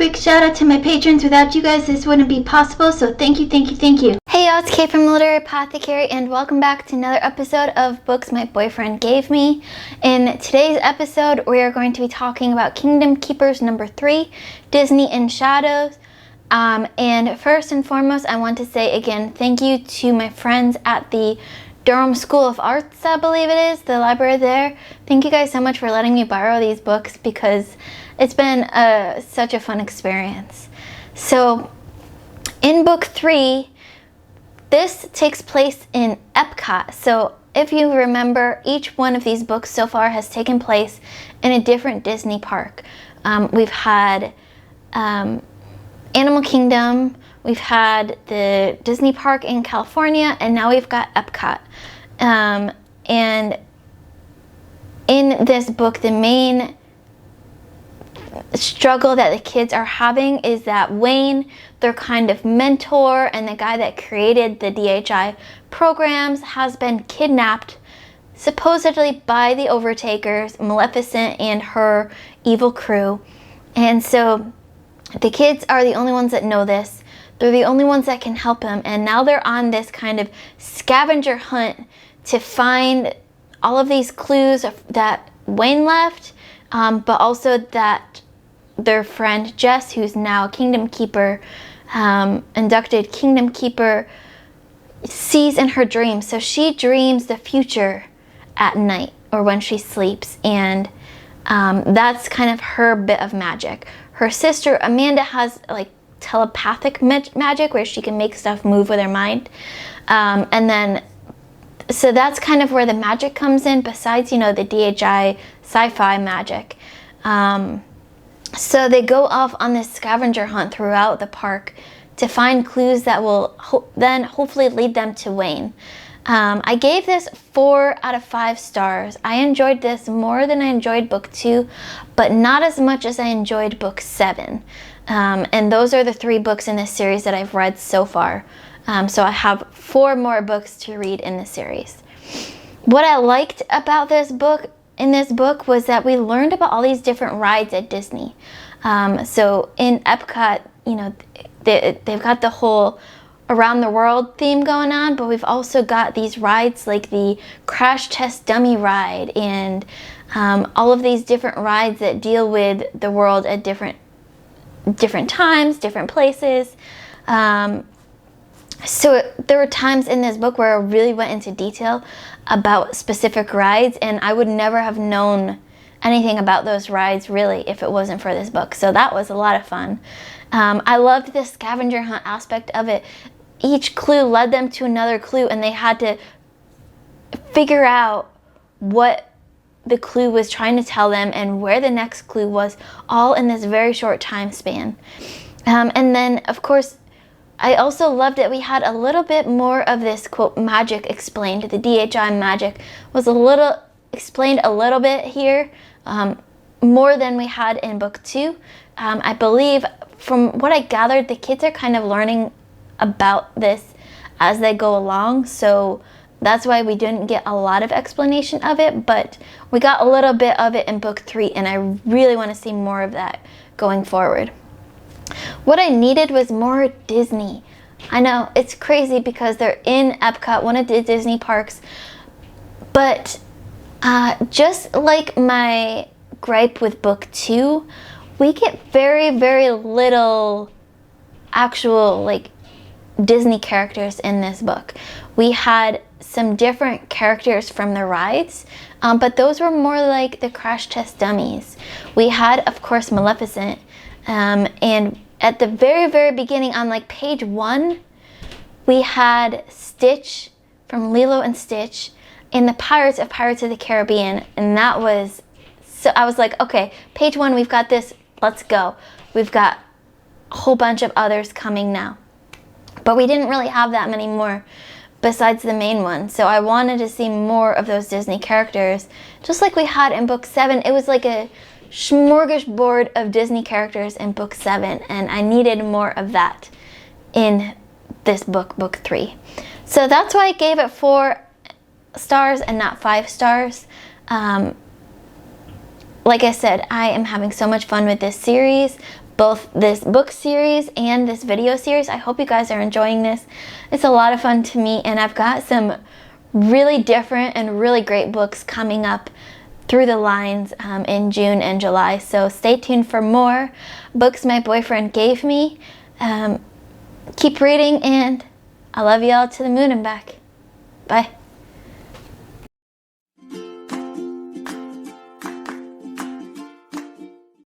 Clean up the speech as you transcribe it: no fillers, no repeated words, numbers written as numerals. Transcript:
Quick shout out to my patrons. Without you guys, this wouldn't be possible, so thank you, thank you, thank you. Hey y'all, it's Kate from Literary Apothecary, and welcome back to another episode of Books My Boyfriend Gave Me. In today's episode, we are going to be talking about Kingdom Keepers number 3, Disney in Shadows. And first and foremost, I want to say again, thank you to my friends at the Durham School of Arts, I believe it is, the library there. Thank you guys so much for letting me borrow these books because it's been such a fun experience. So, in book 3, this takes place in Epcot. So, if you remember, each one of these books so far has taken place in a different Disney park. We've had Animal Kingdom, we've had the Disney park in California, and now we've got Epcot. And in this book, the main struggle that the kids are having is that Wayne, their kind of mentor and the guy that created the DHI programs, has been kidnapped supposedly by the Overtakers, Maleficent and her evil crew. And so the kids are the only ones that know this. They're the only ones that can help him, and now they're on this kind of scavenger hunt to find all of these clues that Wayne left, but also that their friend Jess, who's now a Kingdom Keeper, inducted Kingdom Keeper, sees in her dreams. So she dreams the future at night or when she sleeps, and that's kind of her bit of magic. Her sister Amanda has like telepathic magic where she can make stuff move with her mind, and then so that's kind of where the magic comes in, besides, you know, the DHI sci-fi magic. So they go off on this scavenger hunt throughout the park to find clues that will then hopefully lead them to Wayne. I gave this 4 out of 5 stars. I enjoyed this more than I enjoyed book 2, but not as much as I enjoyed book 7. And those are the 3 books in this series that I've read so far. So I have 4 more books to read in the series. What I liked about this book was that we learned about all these different rides at Disney. So in Epcot, you know, they've got the whole around the world theme going on, but we've also got these rides like the crash test dummy ride and all of these different rides that deal with the world at different times, different places. So there were times in this book where I really went into detail about specific rides, and I would never have known anything about those rides really if it wasn't for this book. So that was a lot of fun. I loved the scavenger hunt aspect of it. Each clue led them to another clue, and they had to figure out what the clue was trying to tell them and where the next clue was, all in this very short time span. And then, of course, I also loved that we had a little bit more of this, quote, magic explained. The DHI magic was explained a little bit here, more than we had in book 2. I believe, from what I gathered, the kids are kind of learning about this as they go along, so that's why we didn't get a lot of explanation of it, but we got a little bit of it in book 3, and I really want to see more of that going forward. What I needed was more Disney. I know, it's crazy because they're in Epcot, one of the Disney parks, but just like my gripe with book 2, we get very, very little actual like Disney characters in this book. We had some different characters from the rides, but those were more like the crash test dummies. We had, of course, Maleficent, and at the very, very beginning on like page 1, we had Stitch from Lilo and Stitch in the Pirates of the Caribbean, and that was, so I was like, okay, page 1, we've got this, let's go. We've got a whole bunch of others coming now. But we didn't really have that many more besides the main one. So I wanted to see more of those Disney characters. Just like we had in book 7, it was like a smorgasbord of Disney characters in book 7, and I needed more of that in this book, book 3. So that's why I gave it 4 stars and not 5 stars. Like I said, I am having so much fun with this series, both this book series and this video series. I hope you guys are enjoying this. It's a lot of fun to me, and I've got some really different and really great books coming up through the lines in June and July. So stay tuned for more books my boyfriend gave me. Keep reading, and I love you all to the moon and back. Bye.